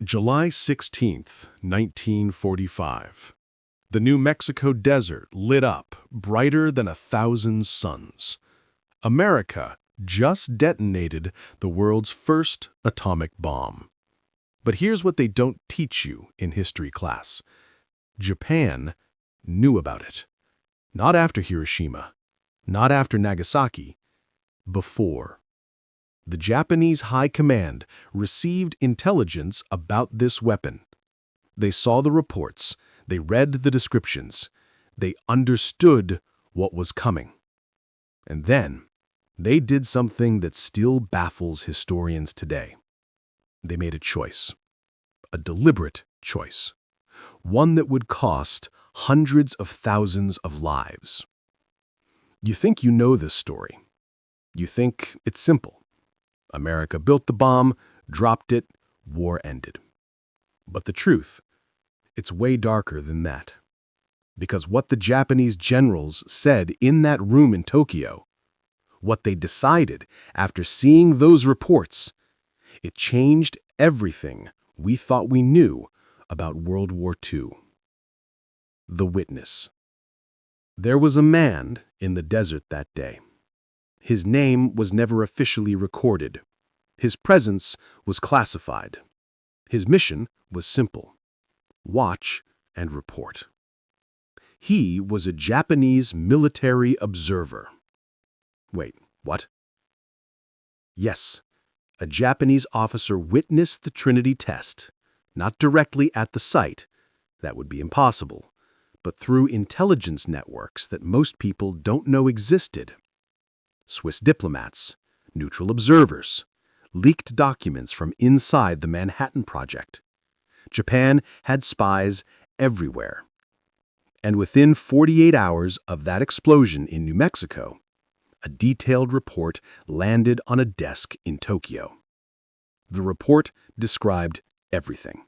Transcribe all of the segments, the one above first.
July 16th, 1945. The New Mexico desert lit up, brighter than 1,000 suns. America just detonated the world's first atomic bomb. But here's what they don't teach you in history class. Japan knew about it. Not after Hiroshima, not after Nagasaki, before. The Japanese High Command received intelligence about this weapon. They saw the reports, they read the descriptions, they understood what was coming. And then, they did something that still baffles historians today. They made a choice. A deliberate choice. One that would cost hundreds of thousands of lives. You think you know this story. You think it's simple. America built the bomb, dropped it, war ended. But the truth, it's way darker than that. Because what the Japanese generals said in that room in Tokyo, what they decided after seeing those reports, it changed everything we thought we knew about World War II. The witness. There was a man in the desert that day. His name was never officially recorded. His presence was classified. His mission was simple: watch and report. He was a Japanese military observer. Wait, what? Yes, a Japanese officer witnessed the Trinity test, not directly at the site, that would be impossible, but through intelligence networks that most people don't know existed. Swiss diplomats, neutral observers, leaked documents from inside the Manhattan Project. Japan had spies everywhere. And within 48 hours of that explosion in New Mexico, a detailed report landed on a desk in Tokyo. The report described everything.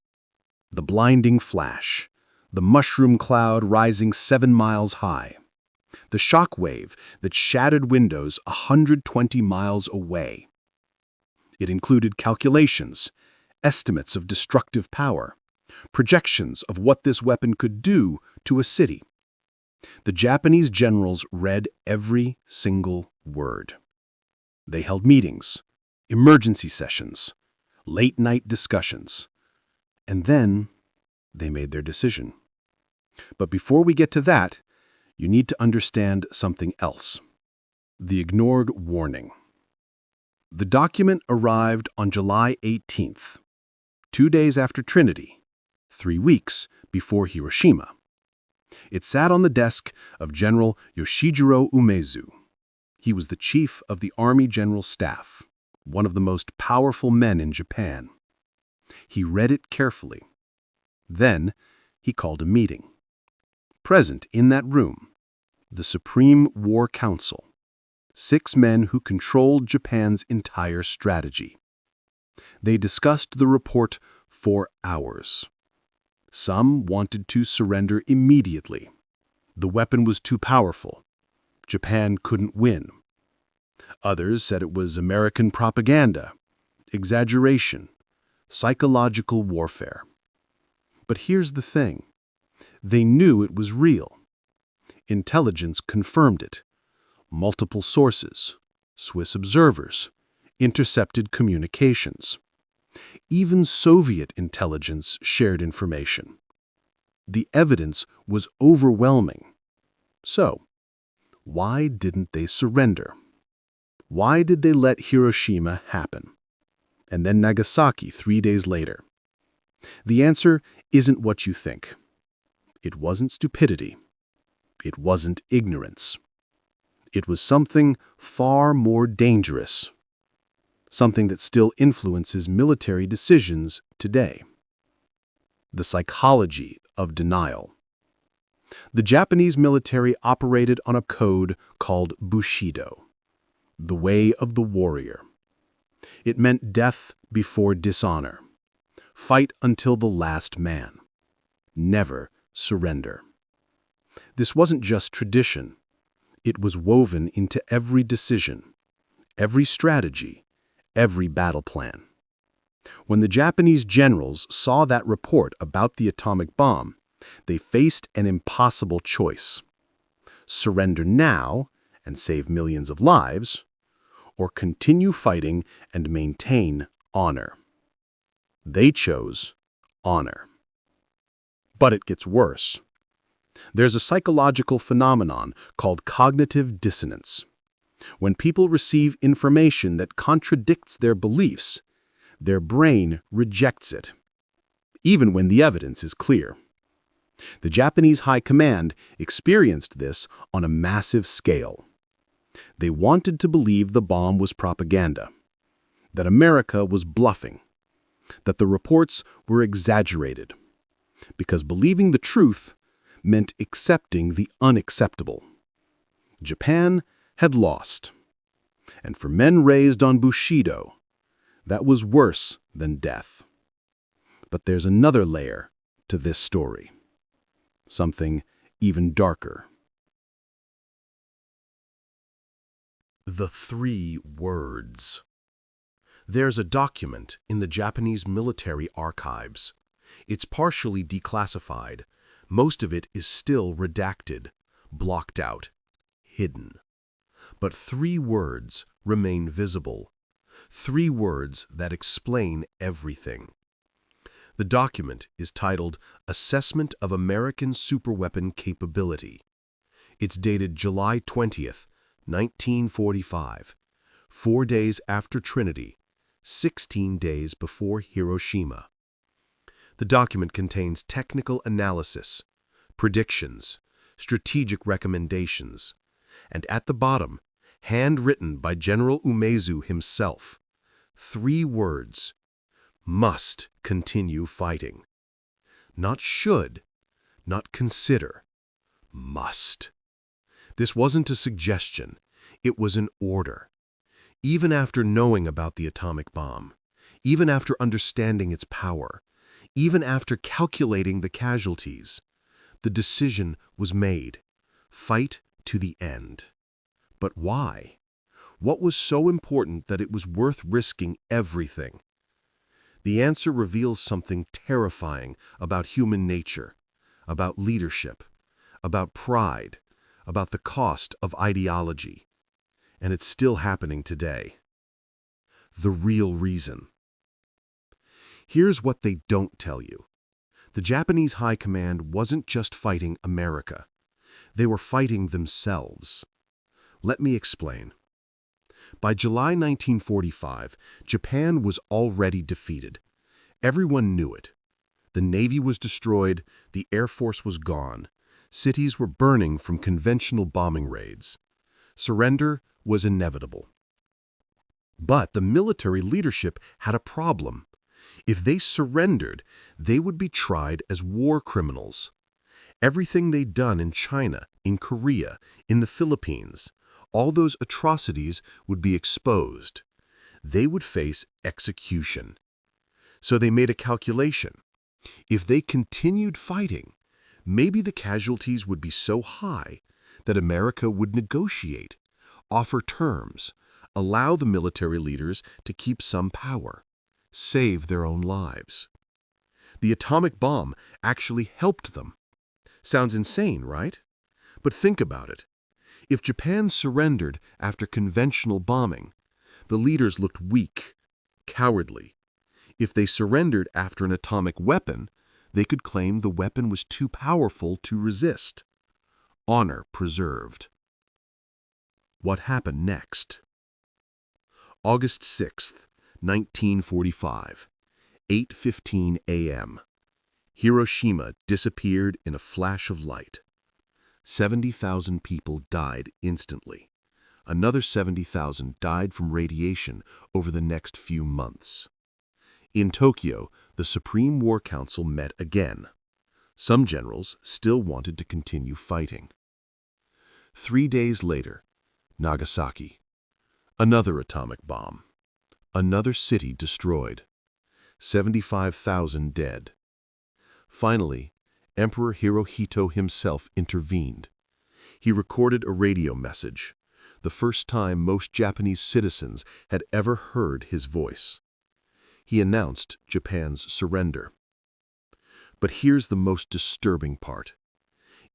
The blinding flash, the mushroom cloud rising 7 miles high, the shock wave that shattered windows 120 miles away. It included calculations, estimates of destructive power, projections of what this weapon could do to a city. The Japanese generals read every single word. They held meetings, emergency sessions, late-night discussions, and then they made their decision. But before we get to that, you need to understand something else. The ignored warning. The document arrived on July 18th, 2 days after Trinity, 3 weeks before Hiroshima. It sat on the desk of General Yoshijiro Umezu. He was the chief of the Army General Staff, one of the most powerful men in Japan. He read it carefully. Then he called a meeting. Present in that room, the Supreme War Council, 6 men who controlled Japan's entire strategy. They discussed the report for hours. Some wanted to surrender immediately. The weapon was too powerful. Japan couldn't win. Others said it was American propaganda, exaggeration, psychological warfare. But here's the thing. They knew it was real. Intelligence confirmed it. Multiple sources, Swiss observers, intercepted communications. Even Soviet intelligence shared information. The evidence was overwhelming. So, why didn't they surrender? Why did they let Hiroshima happen? And then Nagasaki 3 days later? The answer isn't what you think. It wasn't stupidity. It wasn't ignorance. It was something far more dangerous. Something that still influences military decisions today. The psychology of denial. The Japanese military operated on a code called Bushido, the way of the warrior. It meant death before dishonor. Fight until the last man. Never surrender. This wasn't just tradition. It was woven into every decision, every strategy, every battle plan. When the Japanese generals saw that report about the atomic bomb, they faced an impossible choice: surrender now and save millions of lives, or continue fighting and maintain honor. They chose honor. But it gets worse. There's a psychological phenomenon called cognitive dissonance. When people receive information that contradicts their beliefs, their brain rejects it, even when the evidence is clear. The Japanese High Command experienced this on a massive scale. They wanted to believe the bomb was propaganda, that America was bluffing, that the reports were exaggerated, because believing the truth meant accepting the unacceptable. Japan had lost, and for men raised on Bushido, that was worse than death. But there's another layer to this story, something even darker. The 3 words. There's a document in the Japanese military archives. It's partially declassified. Most of it is still redacted, blocked out, hidden. But 3 words remain visible. 3 words that explain everything. The document is titled Assessment of American Superweapon Capability. It's dated July 20th, 1945, 4 days after Trinity, 16 days before Hiroshima. The document contains technical analysis, predictions, strategic recommendations, and at the bottom, handwritten by General Umezu himself, 3 words: must continue fighting. Not should, not consider, must. This wasn't a suggestion, it was an order. Even after knowing about the atomic bomb, even after understanding its power, even after calculating the casualties, the decision was made: fight to the end. But why? What was so important that it was worth risking everything? The answer reveals something terrifying about human nature, about leadership, about pride, about the cost of ideology. And it's still happening today. The real reason. Here's what they don't tell you. The Japanese High Command wasn't just fighting America. They were fighting themselves. Let me explain. By July 1945, Japan was already defeated. Everyone knew it. The Navy was destroyed, the Air Force was gone, cities were burning from conventional bombing raids. Surrender was inevitable. But the military leadership had a problem. If they surrendered, they would be tried as war criminals. Everything they'd done in China, in Korea, in the Philippines, all those atrocities would be exposed. They would face execution. So they made a calculation. If they continued fighting, maybe the casualties would be so high that America would negotiate, offer terms, allow the military leaders to keep some power, save their own lives. The atomic bomb actually helped them. Sounds insane, right? But think about it. If Japan surrendered after conventional bombing, the leaders looked weak, cowardly. If they surrendered after an atomic weapon, they could claim the weapon was too powerful to resist. Honor preserved. What happened next? August 6th, 1945, 8:15 a.m. Hiroshima disappeared in a flash of light. 70,000 people died instantly. Another 70,000 died from radiation over the next few months. In Tokyo, the Supreme War Council met again. Some generals still wanted to continue fighting. 3 days later, Nagasaki. Another atomic bomb. Another city destroyed. 75,000 dead. Finally, Emperor Hirohito himself intervened. He recorded a radio message, the first time most Japanese citizens had ever heard his voice. He announced Japan's surrender. But here's the most disturbing part.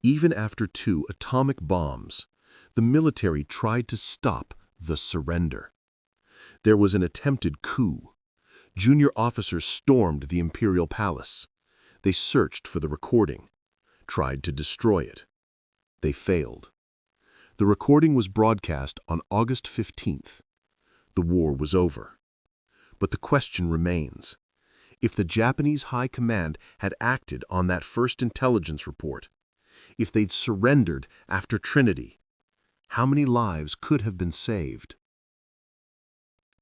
Even after 2 atomic bombs, the military tried to stop the surrender. There was an attempted coup. Junior officers stormed the imperial palace. They searched for the recording, tried to destroy it. They failed. The recording was broadcast on August 15th. The war was over. But the question remains. If the Japanese High Command had acted on that first intelligence report, if they'd surrendered after Trinity, how many lives could have been saved?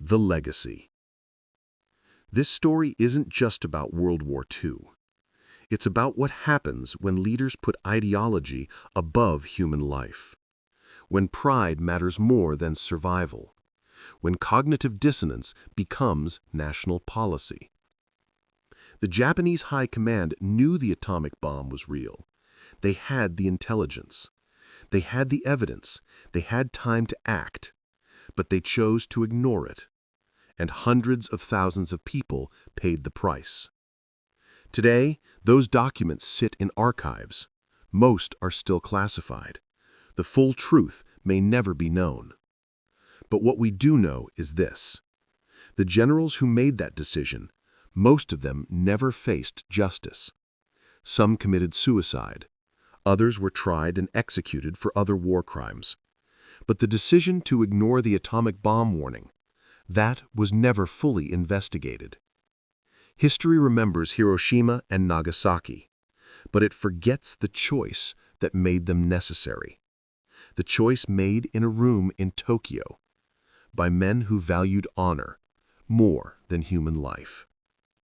The legacy. This story isn't just about World War II. It's about what happens when leaders put ideology above human life, when pride matters more than survival, when cognitive dissonance becomes national policy. The Japanese High Command knew the atomic bomb was real. They had the intelligence. They had the evidence. They had time to act. But they chose to ignore it. And hundreds of thousands of people paid the price. Today, those documents sit in archives. Most are still classified. The full truth may never be known. But what we do know is this. The generals who made that decision, most of them never faced justice. Some committed suicide. Others were tried and executed for other war crimes. But the decision to ignore the atomic bomb warning, that was never fully investigated. History remembers Hiroshima and Nagasaki, but it forgets the choice that made them necessary. The choice made in a room in Tokyo by men who valued honor more than human life.